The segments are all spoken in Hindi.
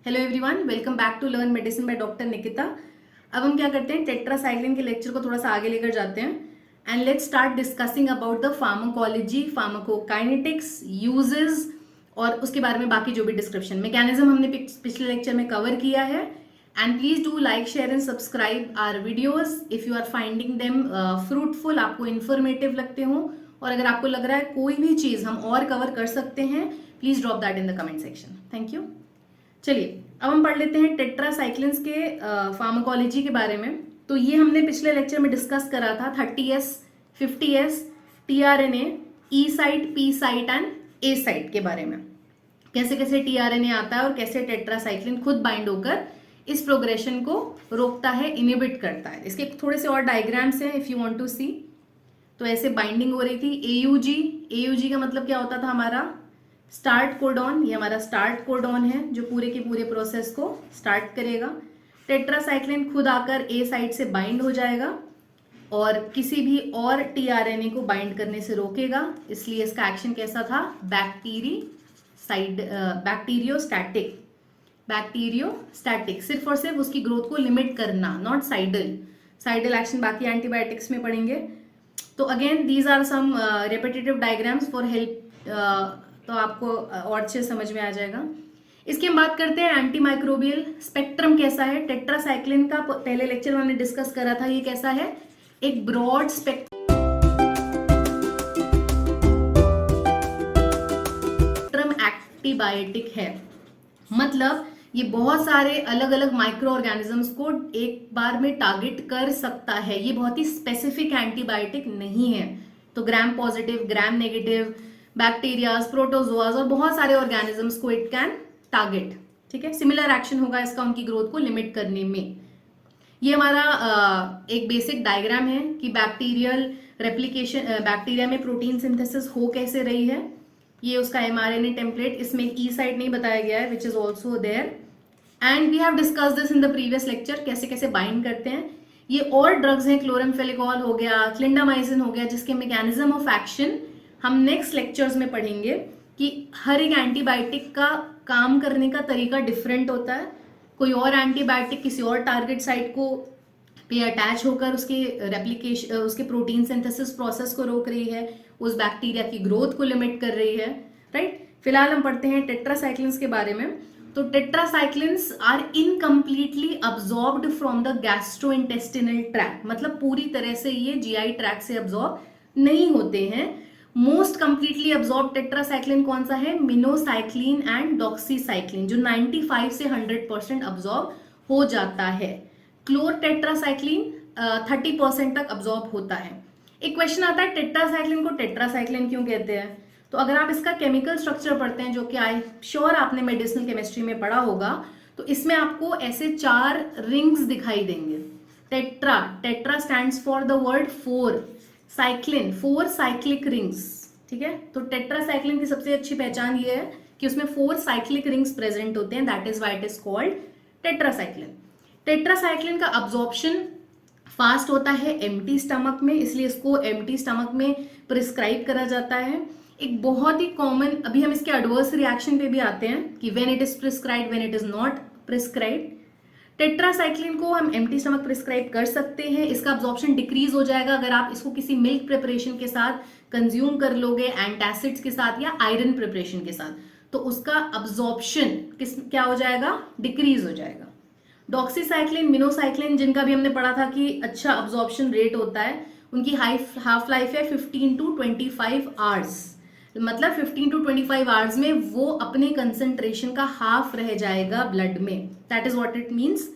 Hello everyone, welcome back to learn medicine by doctor Nikita. अब हम क्या करते हैं, टेट्रासाइक्लिन के लेक्चर को थोड़ा सा आगे लेकर जाते हैं and let's start discussing about the pharmacology, pharmacokinetics, uses और उसके बारे में बाकी जो भी डिस्क्रिप्शन मैकेनिज्म हमने पिछले लेक्चर में कवर किया है। And please do like, share and subscribe our videos if you are finding them fruitful, आपको इन्फॉर्मेटिव लगते हो, और अगर आपको लग रहा है कोई भी चीज हम और कवर कर सकते हैं, please drop that in the comment section. Thank you. चलिए अब हम पढ़ लेते हैं टेट्रासाइक्लिन्स के फार्माकोलॉजी के बारे में। तो ये हमने पिछले लेक्चर में डिस्कस करा था 30S, 50S, tRNA, E site, P site and A site के बारे में। कैसे कैसे टीआरएनए आता है और कैसे टेट्रासाइक्लिन खुद बाइंड होकर इस प्रोग्रेशन को रोकता है, इनिबिट करता है। इसके थोड़े से और डायग्राम्स हैं इफ यू वांट टू सी। तो ऐसे बाइंडिंग हो रही थी। एयूजी का मतलब क्या होता था, हमारा स्टार्ट कोडॉन। ये हमारा स्टार्ट कोडॉन है जो पूरे के पूरे प्रोसेस को स्टार्ट करेगा। टेट्रासाइक्लिन खुद आकर ए साइट से बाइंड हो जाएगा और किसी भी और टीआरएनए को बाइंड करने से रोकेगा। इसलिए इसका एक्शन कैसा था, बैक्टीरियोस्टैटिक, सिर्फ और सिर्फ उसकी ग्रोथ को लिमिट करना, नॉट साइडल एक्शन बाकी एंटीबायोटिक्स में पढ़ेंगे। तो again these are some repetitive diagrams for help, तो आपको और अच्छे समझ में आ जाएगा। इसकी हम बात करते हैं एंटी माइक्रोबियल स्पेक्ट्रम कैसा है। टेट्रासाइक्लिन का पहले लेक्चर में हमने डिस्कस करा था, ये कैसा है, एक ब्रॉड स्पेक्ट्रम एंटीबायोटिक है। मतलब ये बहुत सारे अलग अलग माइक्रो ऑर्गेनिजम्स को एक बार में टारगेट कर सकता है। ये बहुत ही स्पेसिफिक एंटीबायोटिक नहीं है। तो gram positive, gram negative, bacterias, protozoas और बहुत सारे ऑर्गेनिजम्स को इट कैन टारगेट। ठीक है, सिमिलर एक्शन होगा इसका उनकी ग्रोथ को लिमिट करने में। ये हमारा एक बेसिक डायग्राम है कि बैक्टीरियल रेप्लिकेशन, बैक्टीरिया में प्रोटीन सिंथेसिस हो कैसे रही है। ये उसका एमआरएनए टेम्पलेट, इसमें ई साइट नहीं बताया गया है which is also there and we have discuss this in the previous lecture, कैसे कैसे बाइंड करते हैं। ये और ड्रग्स हैं, क्लोरामफेनिकोल हो गया, क्लिंडामाइसिन हो गया, जिसके मैकेनिज्म ऑफ एक्शन हम नेक्स्ट लेक्चर्स में पढ़ेंगे कि हर एक एंटीबायोटिक का काम करने का तरीका डिफरेंट होता है। कोई और एंटीबायोटिक किसी और टारगेट साइट को पे अटैच होकर उसके रेप्लिकेशन, उसके प्रोटीन सिंथेसिस प्रोसेस को रोक रही है, उस बैक्टीरिया की ग्रोथ को लिमिट कर रही है, राइट। फिलहाल हम पढ़ते हैं टेट्रासाइक्लिन्स के बारे में। तो tetracyclines are incompletely absorbed from the gastrointestinal tract, मतलब पूरी तरह से ये जीआई ट्रैक्ट से अब्सॉर्ब नहीं होते हैं। मोस्ट कंप्लीटली अब्सॉर्ब टेट्रासाइक्लिन कौन सा है, मिनोसाइक्लिन एंड डॉक्सीसाइक्लिन, जो 95 से 100% अब्सॉर्ब हो जाता है। क्लोर टेट्रासाइक्लिन 30% तक अब्सॉर्ब होता है। एक क्वेश्चन आता है टेट्रासाइक्लिन को टेट्रासाइक्लिन क्यों कहते हैं। तो अगर आप इसका केमिकल स्ट्रक्चर पढ़ते हैं, जो कि आई श्योर आपने मेडिसिनल केमिस्ट्री में पढ़ा होगा, तो इसमें आपको ऐसे 4 रिंग्स दिखाई देंगे। Tetra stands for the word 4, cyclin 4 cyclic rings. ठीक है, तो टेट्रासाइक्लिन की सबसे अच्छी पहचान ये है कि उसमें 4 साइक्लिक रिंग्स प्रेजेंट होते हैं, that is why it is called tetracycline. Tetracycline का अब्जॉर्प्शन फास्ट होता है एम्प्टी स्टमक में, इसलिए इसको एम्प्टी स्टमक में प्रिस्क्राइब करा जाता है। एक बहुत ही कॉमन, अभी हम इसके एडवर्स रिएक्शन पे भी आते हैं कि when it is prescribed, when it is not prescribed. Tetracycline को हम एम्प्टी स्टमक प्रिस्क्राइब कर सकते हैं। इसका अब्जॉर्प्शन डिक्रीज हो जाएगा अगर आप इसको किसी मिल्क प्रिपरेशन के साथ कंज्यूम कर लोगे, एंटासिड्स के साथ या आयरन प्रिपरेशन के साथ, तो उसका अब्जॉर्प्शन क्या हो जाएगा, डिक्रीज हो जाएगा। डॉक्सीसाइक्लिन, मिनोसाइक्लिन, जिनका भी हमने पढ़ा था कि अच्छा अब्जॉर्प्शन रेट होता है, उनकी हाफ लाइफ है 15 to 25 आवर्स, मतलब 15 to 25 आवर्स में वो अपने कंसेंट्रेशन का हाफ रह जाएगा ब्लड में। That is what it means.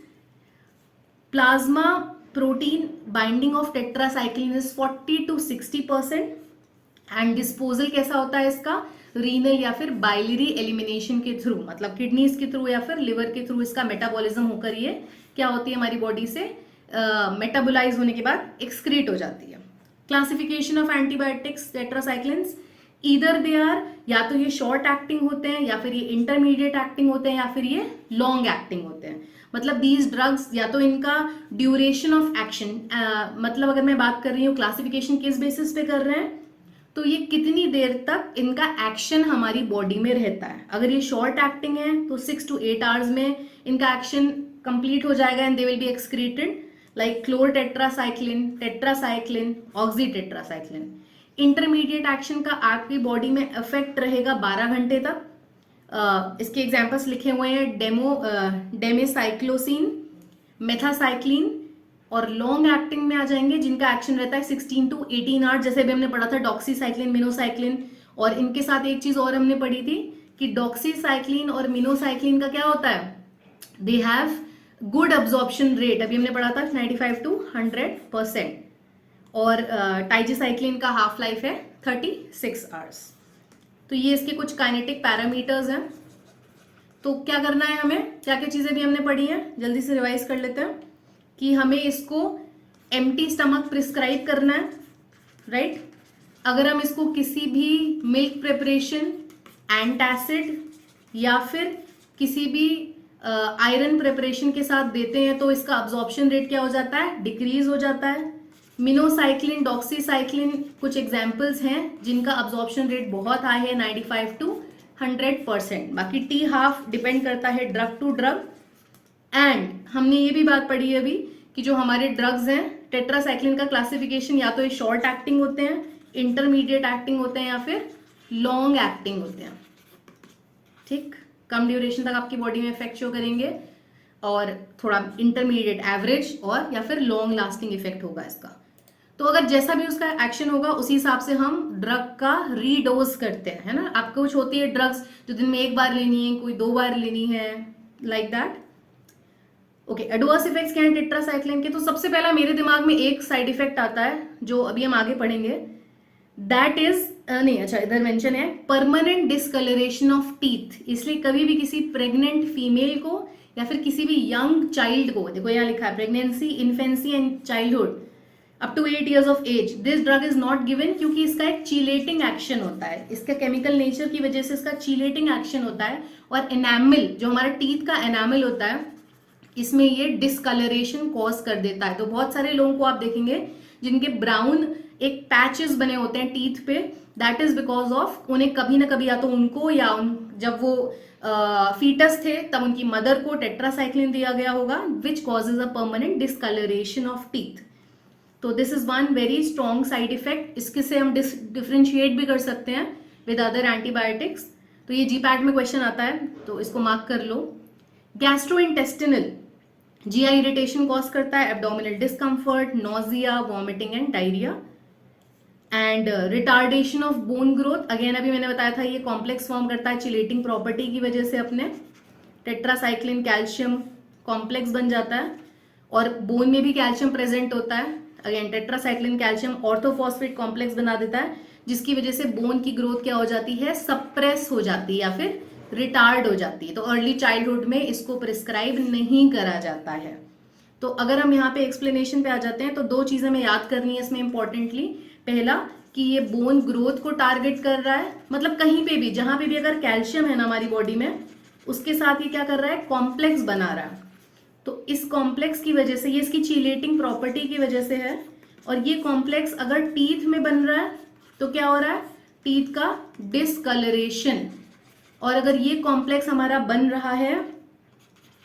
Plasma protein binding of tetracycline is 40 to 60% and disposal कैसा होता है इसका, रीनल या फिर बाइलरी एलिमिनेशन के थ्रू, मतलब किडनीज के थ्रू या फिर लिवर के थ्रू इसका मेटाबॉलिज्म होकर ये क्या होती है, हमारी बॉडी से मेटाबोलाइज होने के बाद एक्सक्रीट हो जाती है। Classification of antibiotics tetracyclines, either they are, या तो ये शॉर्ट एक्टिंग होते हैं, या फिर ये इंटरमीडिएट एक्टिंग होते हैं, या फिर ये लॉन्ग एक्टिंग होते हैं। मतलब दीज ड्रग्स या तो इनका ड्यूरेशन ऑफ एक्शन, मतलब अगर मैं बात कर रही हूँ क्लासिफिकेशन किस बेसिस पे कर रहे हैं, तो ये कितनी देर तक इनका एक्शन हमारी बॉडी में रहता है। अगर ये शॉर्ट एक्टिंग है तो 6 to 8 आवर्स में इनका एक्शन कंप्लीट हो जाएगा and they will be excreted, like chlor tetracycline, tetracycline, oxy tetracycline. Intermediate action का आपकी बॉडी में इफेक्ट रहेगा 12 घंटे तक। इसके एग्जाम्पल्स लिखे हुए हैं डेमेसाइक्लोसिन, मेथासाइक्लिन, और लॉन्ग एक्टिंग में आ जाएंगे जिनका एक्शन रहता है 16 to 18 आवर्स, जैसे भी हमने पढ़ा था डॉक्सीसाइक्लिन, मिनोसाइक्लिन। और इनके साथ एक चीज और हमने पढ़ी थी कि डॉक्सीसाइक्लिन और मिनोसाइक्लिन का क्या होता है, they have good absorption rate, अभी हमने पढ़ा था 95 to 100%। और टाइजीसाइक्लिन का हाफ लाइफ है 36 आवर्स। तो ये इसके कुछ काइनेटिक पैरामीटर्स हैं। तो क्या करना है हमें, क्या क्या चीजें भी हमने पढ़ी हैं, जल्दी से रिवाइज कर लेते हैं कि हमें इसको एम्प्टी स्टमक प्रिस्क्राइब करना है, राइट। अगर हम इसको किसी भी मिल्क प्रिपरेशन, एंटासिड या फिर किसी भी आयरन प्रिपरेशन के साथ देते हैं तो इसका अब्जॉर्प्शन रेट क्या हो जाता है, डिक्रीज हो जाता है। मिनोसाइक्लिन, डॉक्सीसाइक्लिन कुछ एग्जाम्पल्स हैं जिनका अब्जॉर्प्शन रेट बहुत हाई है, 95 to 100%। बाकी टी हाफ डिपेंड करता है ड्रग टू ड्रग। एंड हमने ये भी बात पढ़ी है अभी कि जो हमारे ड्रग्स हैं टेट्रासाइक्लिन का क्लासिफिकेशन या तो ये शॉर्ट एक्टिंग होते हैं, इंटरमीडिएट एक्टिंग होते हैं या फिर लॉन्ग एक्टिंग होते हैं, ठीक। कम ड्यूरेशन तक आपकी बॉडी में इफेक्ट शो करेंगे और थोड़ा इंटरमीडिएट, एवरेज और या फिर लॉन्ग लास्टिंग इफेक्ट होगा इसका। तो अगर जैसा भी उसका एक्शन होगा उसी हिसाब से हम ड्रग का रीडोज करते हैं, है ना। आपको कुछ होती है ड्रग्स जो दिन में एक बार लेनी है, कोई 2 बार लेनी है, like that. Okay, adverse effects क्या है टेट्रासाइक्लिन के। तो सबसे पहला मेरे दिमाग में एक साइड इफेक्ट आता है जो अभी हम आगे पढ़ेंगे, दैट इज नहीं, अच्छा इधर मेंशन है परमानेंट डिसकलरेशन ऑफ टीथ। इसलिए कभी भी किसी प्रेग्नेंट फीमेल को या फिर किसी भी यंग चाइल्ड को, देखो यहाँ लिखा है pregnancy, infancy and childhood up to 8 years of age, this drug is not given, क्योंकि इसका एक चीलेटिंग एक्शन होता है। इसका केमिकल नेचर की वजह से इसका चीलेटिंग एक्शन होता है। और एनामिल, जो हमारा टीथ का एनामिल होता है, इसमें ये डिसकलरेशन कॉज कर देता है। तो बहुत सारे लोगों को आप देखेंगे जिनके ब्राउन एक पैचेस बने होते हैं टीथ पे, दैट इज बिकॉज ऑफ उन्हें कभी ना कभी या तो उनको या जब वो फीटस थे तब उनकी मदर को टेट्रासाइक्लिन दिया गया होगा, which causes a permanent discoloration of teeth. तो this is one very strong side effect. इसके से हम डिफ्रेंशिएट भी कर सकते हैं विद अदर एंटीबायोटिक्स। तो ये जीपैट में क्वेश्चन आता है तो इसको मार्क कर लो। गैस्ट्रोइंटेस्टिनल, जीआई इरिटेशन कॉज करता है, abdominal discomfort, nausea, vomiting and diarrhoea. And retardation of bone growth, again अभी मैंने बताया था ये कॉम्प्लेक्स फॉर्म करता है चिलेटिंग प्रॉपर्टी की वजह से। अपने टेट्रासाइक्लिन कैल्शियम कॉम्प्लेक्स बन जाता है और बोन में भी कैल्शियम प्रेजेंट होता है। Again tetracycline calcium orthophosphate complex बना देता है, जिसकी वजह से बोन की ग्रोथ क्या हो जाती है, सप्रेस हो जाती है या फिर रिटार्ड हो जाती है। तो अर्ली चाइल्डहुड में इसको प्रिस्क्राइब नहीं करा जाता है। तो अगर हम यहाँ पे एक्सप्लेनेशन पे आ जाते हैं तो 2 चीजें हमें याद करनी है इसमें इंपॉर्टेंटली। पहला कि ये बोन ग्रोथ को टारगेट कर रहा है, मतलब कहीं पे भी जहां पे भी अगर कैल्शियम है ना हमारी बॉडी में, उसके साथ ये क्या कर रहा है, कॉम्प्लेक्स बना रहा है। तो इस कॉम्प्लेक्स की वजह से, ये इसकी चीलेटिंग प्रॉपर्टी की वजह से है। और ये कॉम्प्लेक्स अगर टीथ में बन रहा है तो क्या हो रहा है, टीथ का डिसकलरेशन। और अगर ये कॉम्प्लेक्स हमारा बन रहा है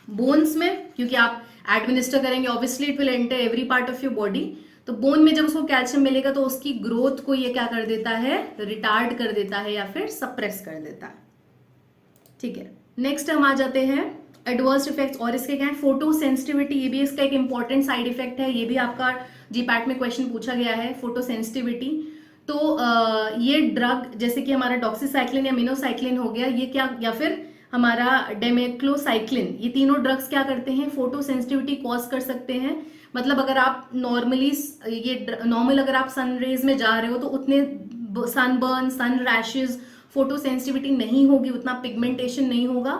बोन्स में, क्योंकि आप एडमिनिस्टर करेंगे obviously it will enter every part of your body, तो बोन में जब उसको कैल्शियम मिलेगा तो उसकी ग्रोथ को ये क्या कर देता है, रिटार्ड कर देता है या फिर सप्रेस कर देता है। ठीक है, नेक्स्ट हम आ जाते हैं एडवर्स इफेक्ट्स। और इसके क्या है, फोटो सेंसिटिविटी, ये भी इसका एक इंपॉर्टेंट साइड इफेक्ट है। ये भी आपका जीपैट में क्वेश्चन पूछा गया है, फोटो सेंसिटिविटी। तो ये ड्रग जैसे कि हमारा डॉक्सीसाइक्लिन या मिनोसाइक्लिन हो गया, ये क्या, या फिर हमारा डेमेक्लोसाइक्लिन, ये तीनों ड्रग्स क्या करते हैं, फोटो सेंसिटिविटी कॉज कर सकते हैं। मतलब अगर आप नॉर्मली अगर आप सन रेज में जा रहे हो तो उतने sunburn, sun rashes, photosensitivity नहीं होगी, उतना पिगमेंटेशन नहीं होगा।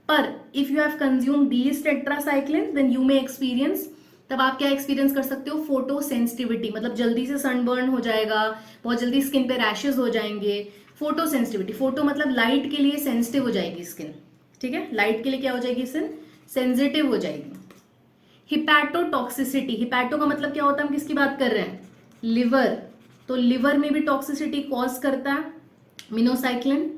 पर if you have consume these tetracycline then you may experience, तब आप क्या एक्सपीरियंस कर सकते हो, फोटो सेंसिटिविटी, मतलब जल्दी से सनबर्न हो जाएगा, बहुत जल्दी स्किन पे रैशेज हो जाएंगे। फोटो सेंसिटिविटी, फोटो मतलब लाइट के लिए सेंसिटिव हो जाएगी स्किन, ठीक है, लाइट के लिए क्या हो जाएगी स्किन, सेंसिटिव हो जाएगी। हिपैटोटॉक्सिसिटी, हिपैटो का मतलब क्या होता है, हम किसकी बात कर रहे हैं, लिवर, तो लिवर में भी टॉक्सिसिटी कॉज करता है मिनोसाइक्लिन,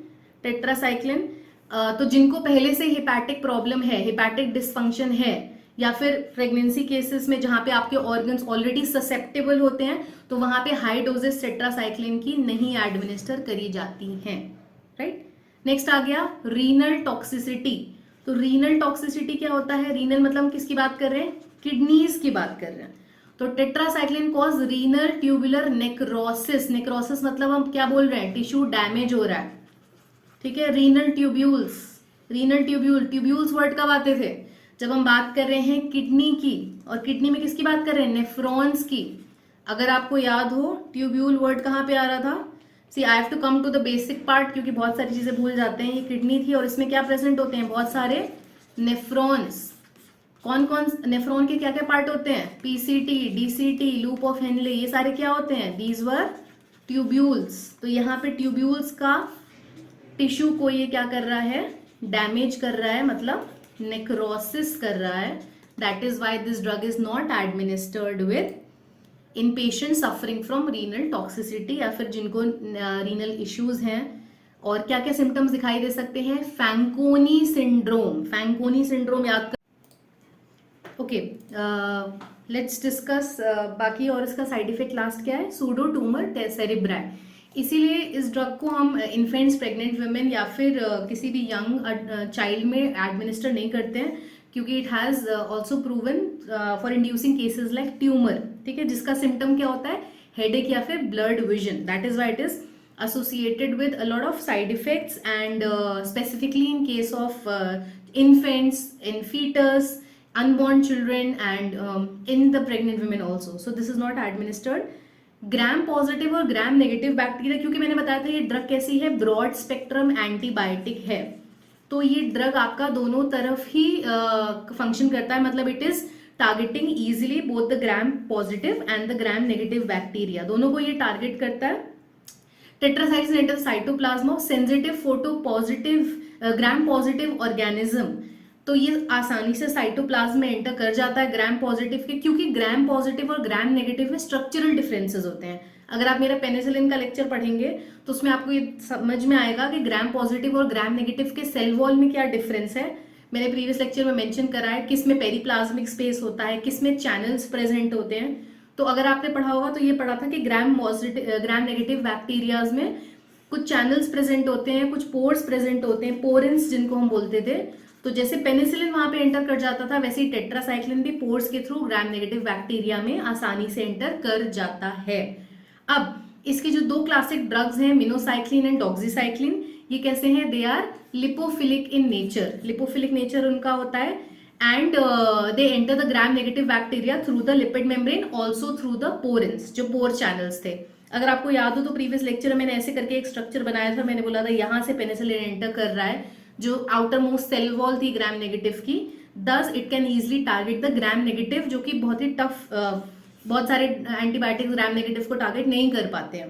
टेट्रासाइक्लिन। तो जिनको पहले से हेपैटिक प्रॉब्लम है, हेपैटिक डिसफंक्शन है, या फिर प्रेगनेंसी केसेस में जहां पे आपके ऑर्गन्स ऑलरेडी ससेप्टेबल होते हैं, तो वहां पे हाई डोजेस टेट्रासाइक्लिन की नहीं एडमिनिस्टर करी जाती हैं, राइट। नेक्स्ट आ गया रीनल टॉक्सिसिटी। तो रीनल टॉक्सिसिटी क्या होता है? रीनल मतलब हम किसकी बात कर रहे हैं? किडनीज की बात कर रहे हैं। तो tetracycline cause renal tubular necrosis. Necrosis मतलब हम क्या बोल रहे हैं? टिश्यू डैमेज हो रहा है, ठीक है। Renal tubules, renal tubules word कब आते थे? जब हम बात कर रहे हैं किडनी की, और किडनी में किसकी बात कर रहे हैं? नेफ्रॉन्स की। अगर आपको याद हो ट्यूब्यूल वर्ड कहाँ पे आ रहा था? See I have to come to the basic part, क्योंकि बहुत सारी चीजें भूल जाते हैं। ये किडनी थी और इसमें क्या प्रेजेंट होते हैं? बहुत सारे नेफ्रॉन्स। कौन कौन नेफ्रॉन के क्या क्या पार्ट होते हैं? PCT, DCT, loop of Henle, ये सारे क्या होते हैं? These were tubules. तो यहाँ पे ट्यूब्यूल्स का टिश्यू को ये क्या कर रहा है? डैमेज कर रहा है, मतलब नेक्रोसिस कर रहा है। That is why this drug is not administered with in patient suffering from renal toxicity, या फिर जिनको रीनल इश्यूज हैं। और क्या क्या सिम्टम्स दिखाई दे सकते हैं? Fanconi syndrome. फैंकोनी सिंड्रोम याद कर, ओके। लेट्स डिस्कस बाकी। और इसका साइड इफेक्ट लास्ट क्या है? Pseudo tumour cerebri. इसीलिए इस ड्रग को हम इन्फेंट्स, प्रेग्नेंट वुमेन या फिर किसी भी यंग चाइल्ड में एडमिनिस्टर नहीं करते हैं, क्योंकि it has also proven for inducing cases like tumour, ठीक है, जिसका सिम्टम क्या होता है? हेडेक या फिर blood vision. That is why it is associated with a lot of side effects, and specifically in case of infants, in fetus, unborn children, and in the pregnant women also. So this is not administered. Gram positive और ग्राम नेगेटिव बैक्टीरिया, क्योंकि मैंने बताया था ये ड्रग कैसी है? ब्रॉड स्पेक्ट्रम एंटीबायोटिक है। तो ये ड्रग आपका दोनों तरफ ही फंक्शन करता है, मतलब it is targeting easily both the gram positive and the gram negative bacteria, दोनों को ये टारगेट करता है। Tetracycline enter cytoplasm of sensitive photo positive gram positive organism. तो ये आसानी से साइटोप्लाज्म में एंटर कर जाता है ग्राम पॉजिटिव के, क्योंकि ग्राम पॉजिटिव और ग्राम नेगेटिव में स्ट्रक्चरल डिफरेंसेस होते हैं। अगर आप मेरा पेनिसिलिन का लेक्चर पढ़ेंगे तो उसमें आपको ये समझ में आएगा कि ग्राम पॉजिटिव और ग्राम नेगेटिव के सेल वॉल में क्या डिफरेंस है। मैंने प्रीवियस लेक्चर में मेंशन करा है किस में पेरीप्लाज्मिक स्पेस होता है, किस में चैनल्स प्रेजेंट होते हैं। तो अगर आपने पढ़ा होगा तो ये पढ़ा था कि ग्राम नेगेटिव बैक्टीरियाज में कुछ चैनल्स प्रेजेंट होते हैं, कुछ पोर्स प्रेजेंट होते हैं, पोरेंस जिनको हम बोलते थे। तो जैसे पेनिसिलिन वहां पे एंटर कर जाता था, वैसे ही टेट्रासाइक्लिन भी पोर्स के थ्रू ग्राम नेगेटिव बैक्टीरिया में आसानी से एंटर कर जाता है। अब इसके जो दो क्लासिक ड्रग्स हैं, मिनोसाइक्लिन एंड डॉक्सीसाइक्लिन, ये कैसे हैं? They are lipophilic in nature. Lipophilic nature उनका होता है, and they enter the gram negative bacteria through the lipid membrane, also through the porins, जो पोर चैनल्स थे। अगर आपको याद हो तो प्रीवियस लेक्चर में मैंने ऐसे करके एक स्ट्रक्चर बनाया था, मैंने बोला था यहाँ से पेनिसिलिन एंटर कर रहा है, जो आउटर मोस्ट सेल वॉल थी ग्राम नेगेटिव की, thus it can easily target the gram negative, जो कि बहुत ही टफ, बहुत सारे एंटीबायोटिक्स ग्राम नेगेटिव को टारगेट नहीं कर पाते हैं,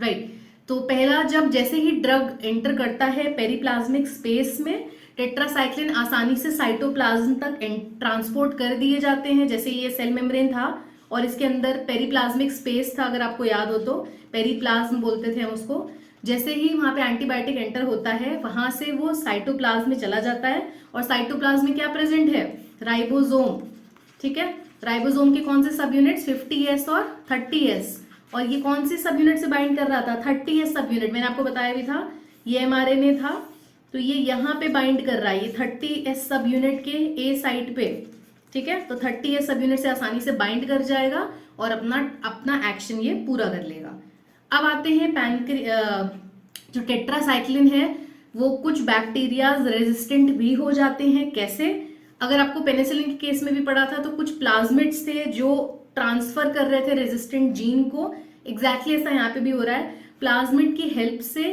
राइट। तो पहला, जब जैसे ही ड्रग एंटर करता है पेरीप्लाज्मिक स्पेस में, टेट्रासाइक्लिन आसानी से साइटोप्लाज्म तक ट्रांसपोर्ट कर दिए जाते हैं। जैसे ये सेल मेम्ब्रेन था और इसके अंदर पेरीप्लाज्मिक स्पेस था, अगर आपको याद हो तो पेरीप्लाज्म बोलते थे हम उसको। जैसे ही वहां पे एंटीबायोटिक एंटर होता है, वहां से वो साइटोप्लाज्म में चला जाता है, और साइटोप्लाज्म में क्या प्रेजेंट है? राइबोसोम, ठीक है। राइबोसोम के कौन से सब यूनिट्स? 50S और 30S। और ये कौन सी सब यूनिट से बाइंड कर रहा था? 30S सब यूनिट। मैंने आपको बताया भी था, ये mRNA था, तो ये यहाँ पे बाइंड कर रहा है, ये 30S सब यूनिट के ए साइट पे, ठीक है। तो 30S सब यूनिट से आसानी से बाइंड कर जाएगा और अपना एक्शन ये पूरा कर लेगा। अब आते हैं जो टेट्रासाइक्लिन है वो कुछ बैक्टीरियाज रेजिस्टेंट भी हो जाते हैं। कैसे? अगर आपको पेनिसिलिन के केस में भी पढ़ा था, तो कुछ प्लाज्मिड्स थे जो ट्रांसफर कर रहे थे रेजिस्टेंट जीन को। एग्जैक्टली ऐसा यहाँ पे भी हो रहा है। प्लाज्मिड की हेल्प से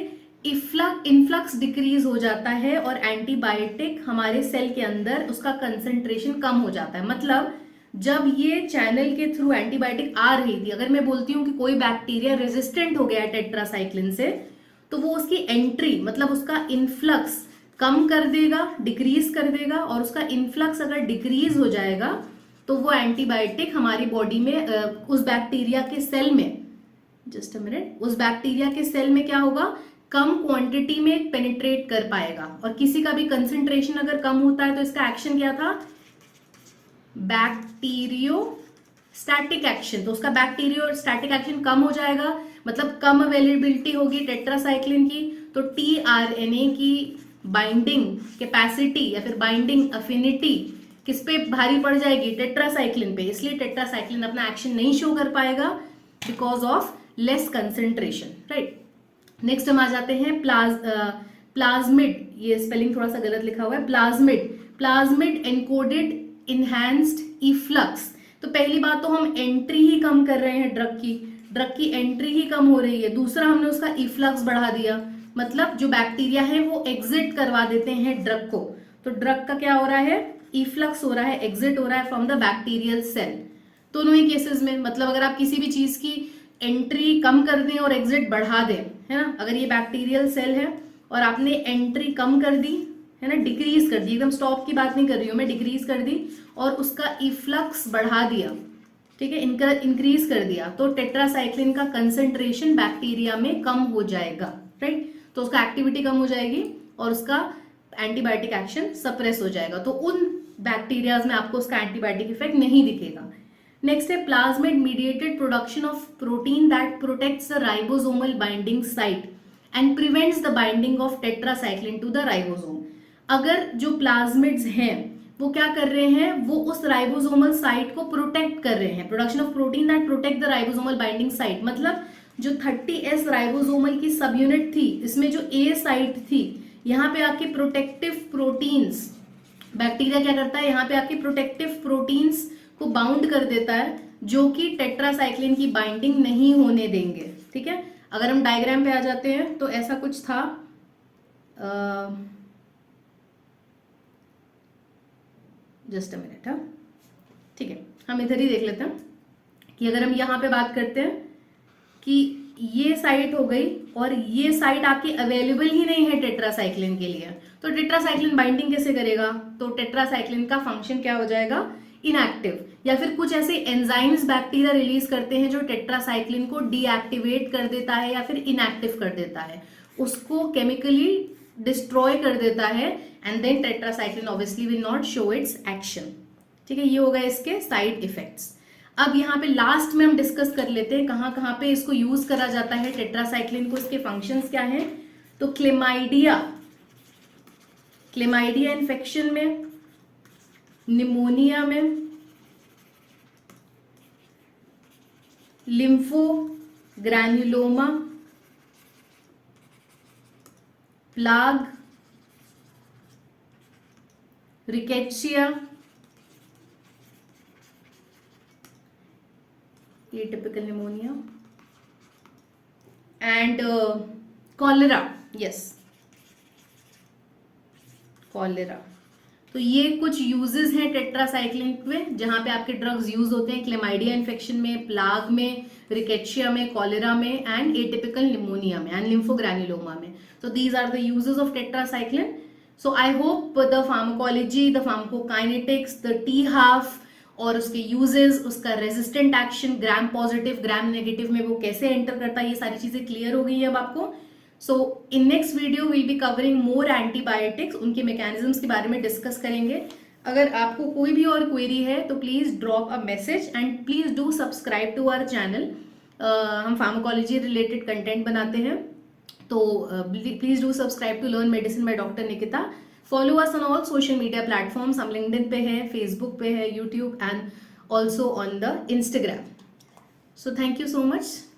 इन्फ्लक्स डिक्रीज हो जाता है और एंटीबायोटिक हमारे सेल के अंदर उसका कंसंट्रेशन कम हो जाता है। मतलब जब ये चैनल के थ्रू एंटीबायोटिक आ रही थी, अगर मैं बोलती हूँ कि कोई बैक्टीरिया रेजिस्टेंट हो गया है टेट्रासाइक्लिन से, तो वो उसकी एंट्री, मतलब उसका इन्फ्लक्स कम कर देगा, डिक्रीज कर देगा। और उसका इन्फ्लक्स अगर डिक्रीज हो जाएगा तो वो एंटीबायोटिक हमारी बॉडी में उस बैक्टीरिया के सेल में जस्ट अ मिनट, उस बैक्टीरिया के सेल में क्या होगा, कम क्वांटिटी में पेनिट्रेट कर पाएगा। और किसी का भी कंसेंट्रेशन अगर कम होता है तो इसका एक्शन क्या था, बैक्टीरियोस्टैटिक एक्शन। तो उसका बैक्टीरियोस्टैटिक एक्शन कम हो जाएगा, मतलब कम अवेलेबिलिटी होगी टेट्रासाइक्लिन की। तो टीआरएनए की बाइंडिंग कैपेसिटी या फिर बाइंडिंग अफिनिटी किस पे भारी पड़ जाएगी, टेट्रासाइक्लिन पे। इसलिए टेट्रासाइक्लिन अपना एक्शन नहीं शो कर पाएगा because of less concentration, right. Next हम आ जाते हैं प्लाज्मिड, ये स्पेलिंग थोड़ा सा गलत लिखा हुआ है, प्लाज्मिड एनकोडेड इनहैंस्ड इफ्लक्स। तो पहली बात तो हम एंट्री ही कम कर रहे हैं, ड्रग की एंट्री ही कम हो रही है। दूसरा, हमने उसका इफ्लक्स बढ़ा दिया, मतलब जो बैक्टीरिया है वो एग्जिट करवा देते हैं ड्रग को। तो ड्रग का क्या हो रहा है, इफ्लक्स हो रहा है, एग्जिट हो रहा है फ्रॉम द बैक्टीरियल सेल। दोनों ही केसेस में, मतलब अगर आप किसी भी चीज की एंट्री कम कर दें और एग्जिट बढ़ा दें, है ना, अगर ये बैक्टीरियल सेल है और आपने एंट्री कम कर दी, है ना, डिक्रीज कर दी, एकदम स्टॉप की बात नहीं कर रही हूं मैं, डिक्रीज कर दी और उसका इफ्लक्स बढ़ा दिया, ठीक है, इनका इंक्रीज कर दिया, तो टेट्रासाइक्लिन का कंसेंट्रेशन बैक्टीरिया में कम हो जाएगा, राइट। तो उसका एक्टिविटी कम हो जाएगी और उसका एंटीबायोटिक एक्शन सप्रेस हो जाएगा। तो उन बैक्टीरियाज में आपको उसका एंटीबायोटिक इफेक्ट नहीं दिखेगा। नेक्स्ट है plasmid mediated production of protein that protects the ribosomal binding site and prevents the binding of tetracycline to the ribosome. अगर जो प्लाज्मिड्स हैं वो क्या कर रहे हैं, वो उस राइबोसोमल साइट को प्रोटेक्ट कर रहे हैं, production of protein that protect the ribosomal binding site. मतलब जो 30S राइबोसोमल की सब यूनिट थी, इसमें जो A साइट थी, यहाँ पे आपके प्रोटेक्टिव प्रोटीन्स, बैक्टीरिया क्या करता है, यहाँ पे आपके प्रोटेक्टिव प्रोटीन्स को बाउंड कर देता है, जो कि टेट्रासाइक्लिन की बाइंडिंग नहीं होने देंगे, ठीक है। अगर हम डायग्राम पे आ जाते हैं तो ऐसा कुछ था, जस्ट अ मिनट, हाँ ठीक है, हम इधर ही देख लेते हैं कि अगर हम यहाँ पे बात करते हैं कि ये साइट हो गई और ये साइट आपकी अवेलेबल ही नहीं है टेट्रासाइक्लिन के लिए, तो टेट्रासाइक्लिन बाइंडिंग कैसे करेगा, तो टेट्रासाइक्लिन का फंक्शन क्या हो जाएगा, इनएक्टिव। या फिर कुछ ऐसे एंजाइम्स बैक्टीरिया रिलीज करते हैं जो टेट्रासाइक्लिन को डीएक्टिवेट कर देता है या फिर इनएक्टिव कर देता है, उसको केमिकली डिस्ट्रॉय कर देता है, and then tetracycline obviously will not show its action, ठीक है। ये हो गए इसके साइड इफेक्ट्स। अब यहाँ पे लास्ट में हम डिस्कस कर लेते हैं कहाँ कहाँ पे इसको यूज करा जाता है टेट्रासाइक्लिन को, इसके फंक्शंस क्या हैं। तो क्लेमाइडिया इन्फेक्शन में, निमोनिया में, lymphogranuloma, plague, rickettsia, atypical pneumonia and cholera, yes cholera. तो ये कुछ यूजेस हैं टेट्रासाइक्लिन में जहां पे आपके ड्रग्स यूज होते हैं, क्लेमाइडिया इन्फेक्शन में, प्लाग में, रिकेट्शिया में, कॉलेरा में एंड एटिपिकल निमोनिया में एंड लिम्फोग्रैन्युलोमा में। So these are the uses of tetracycline. So I hope the pharmacology, the pharmacokinetics, the T-half और उसके uses, उसका resistant action, ग्राम पॉजिटिव ग्राम नेगेटिव में वो कैसे एंटर करता है, ये सारी चीजें क्लियर हो गई है अब आपको। So in next video we'll be covering more antibiotics, उनके mechanisms के बारे में डिस्कस करेंगे। अगर आपको कोई भी और क्वेरी है तो please drop a message and please do subscribe to our channel. हम फार्माकोलॉजी रिलेटेड कंटेंट बनाते हैं, तो please do subscribe to learn medicine by doctor Nikita. Follow us on all social media platforms, हम लिंक्डइन पे है, फेसबुक पे है, YouTube and also on the Instagram. So thank you so much.